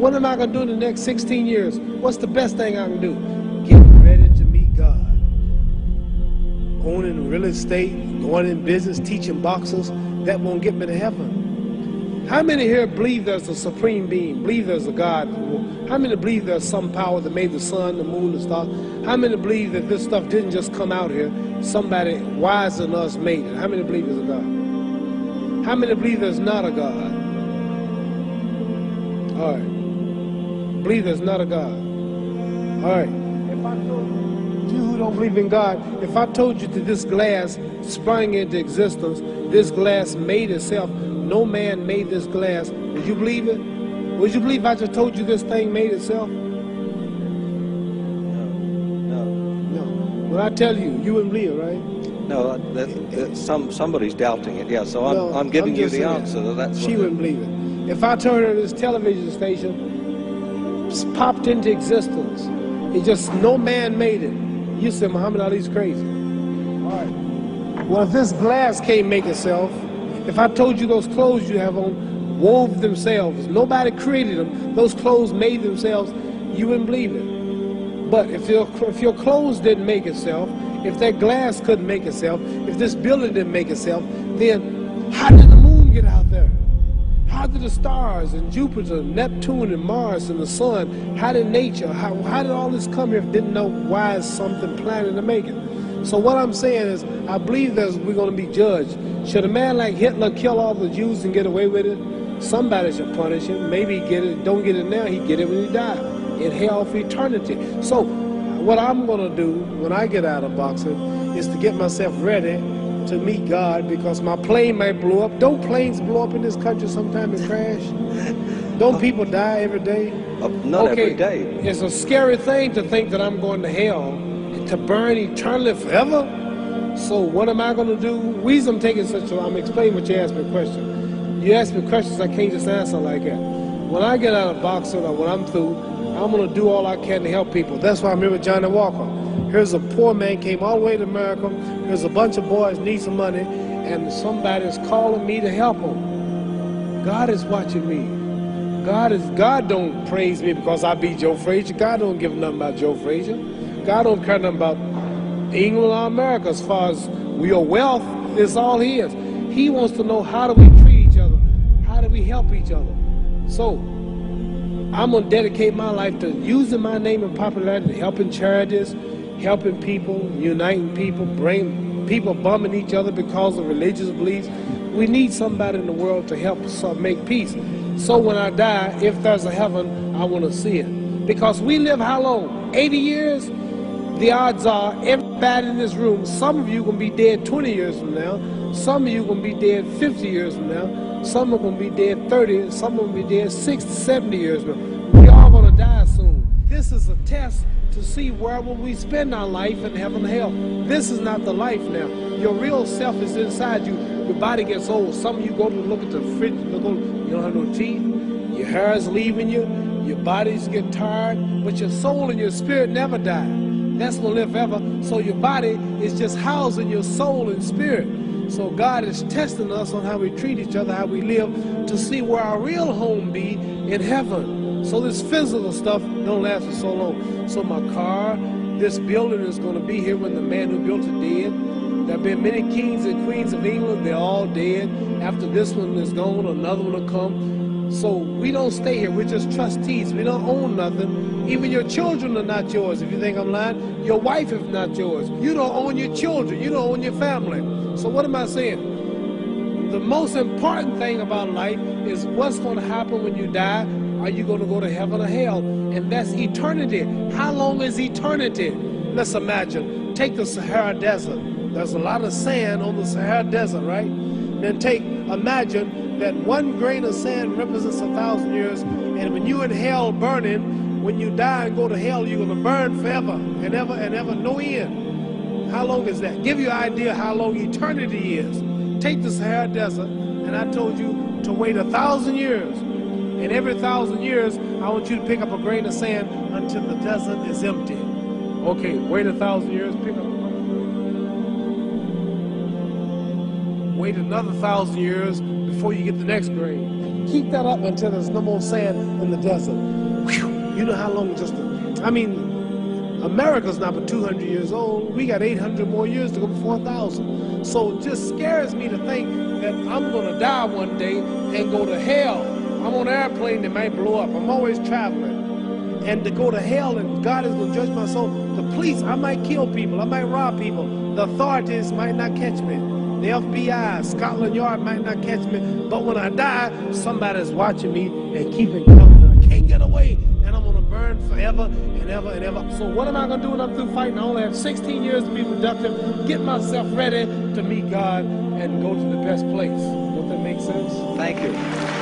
What am I going to do in the next 16 years? What's the best thing I can do? Get ready to meet God. Owning real estate, going in business, teaching boxers, that won't get me to heaven. How many here believe there's a supreme being, believe there's a God? How many believe there's some power that made the sun, the moon, the stars? How many believe that this stuff didn't just come out here? Somebody wiser than us made it. How many believe there's a God? How many believe there's not a God? All right. Believe there's not a God. All right. If I told you who don't believe in God, if I told you that this glass sprang into existence, this glass made itself, no man made this glass, would you believe it? Would you believe I just told you this thing made itself? No. When I tell you, you wouldn't believe it, right? No, somebody's doubting it, yeah, so I'm giving you the answer. She wouldn't believe it. If I turned her this television station, popped into existence, it just, no man made it, you said Muhammad Ali's crazy. All right. Well, if this glass can't make itself, if I told you those clothes you have on wove themselves, nobody created them, those clothes made themselves, you wouldn't believe it. But if your clothes didn't make itself, if that glass couldn't make itself, if this building didn't make itself, then how did the moon get out there? How did the stars and Jupiter, Neptune and Mars and the sun, how did nature, how did all this come here if didn't know why is something planning to make it? So what I'm saying is, I believe that we're going to be judged. Should a man like Hitler kill all the Jews and get away with it? Somebody should punish him. Maybe he get it, don't get it now, he get it when he died, in hell for eternity. So what I'm going to do when I get out of boxing is to get myself ready to meet God, because my plane might blow up. Don't planes blow up in this country sometime and crash? Don't people die every day? Not every day. It's a scary thing to think that I'm going to hell to burn eternally forever. So what am I going to do? The reason I'm taking I'm explaining what you asked me a question. You ask me questions I can't just answer like that. When I get out of boxing or when I'm through, I'm going to do all I can to help people. That's why I'm here with Johnny Walker. Here's a poor man, came all the way to America. Here's a bunch of boys need some money, and somebody's calling me to help them. God is watching me. God don't praise me because I beat Joe Frazier. God don't give nothing about Joe Frazier. God don't care nothing about England or America as far as your wealth is all his. He wants to know, how do we treat each other? How do we help each other? So I'm going to dedicate my life to using my name and popularity, helping charities, helping people, uniting people, bring people bumming each other because of religious beliefs. We need somebody in the world to help us make peace. So when I die, if there's a heaven, I want to see it. Because we live how long? 80 years? The odds are everybody in this room, some of you are going to be dead 20 years from now, some of you are going to be dead 50 years from now, some are going to be dead 30, some are going to be dead 60, 70 years from now. We all going to die soon. This is a test to see where will we spend our life in heaven and hell. This is not the life now. Your real self is inside you. Your body gets old. Some of you go to look at the fridge, you don't have no teeth, your hair is leaving you, your bodies get tired, but your soul and your spirit never die. That's going to live forever. So your body is just housing your soul and spirit. So God is testing us on how we treat each other, how we live, to see where our real home be in heaven. So this physical stuff don't last for so long. So my car, this building is going to be here when the man who built it dead. There have been many kings and queens of England, they're all dead. After this one is gone, another one will come. So we don't stay here, we're just trustees. We don't own nothing. Even your children are not yours. If you think I'm lying, your wife is not yours. You don't own your children, you don't own your family. So what am I saying? The most important thing about life is what's going to happen when you die. Are you going to go to heaven or hell? And that's eternity. How long is eternity? Let's imagine, take the Sahara Desert. There's a lot of sand on the Sahara Desert, right? Then imagine that one grain of sand represents 1,000 years, and when you're in hell burning, when you die and go to hell, you're going to burn forever and ever, no end. How long is that? Give you an idea how long eternity is. Take the Sahara Desert, and I told you to wait 1,000 years. And every 1,000 years, I want you to pick up a grain of sand until the desert is empty. Okay, wait 1,000 years, pick up. Wait another 1,000 years before you get the next grain. Keep that up until there's no more sand in the desert. Whew. You know how long just I mean, America's not but 200 years old. We got 800 more years to go before 1,000. So it just scares me to think that I'm going to die one day and go to hell. I'm on an airplane that might blow up. I'm always traveling. And to go to hell and God is going to judge my soul. The police, I might kill people. I might rob people. The authorities might not catch me. The FBI, Scotland Yard might not catch me. But when I die, somebody's watching me and keeping coming. I can't get away. And I'm going to burn forever and ever and ever. So what am I going to do when I'm through fighting? I only have 16 years to be productive. Get myself ready to meet God and go to the best place. Don't that make sense? Thank you.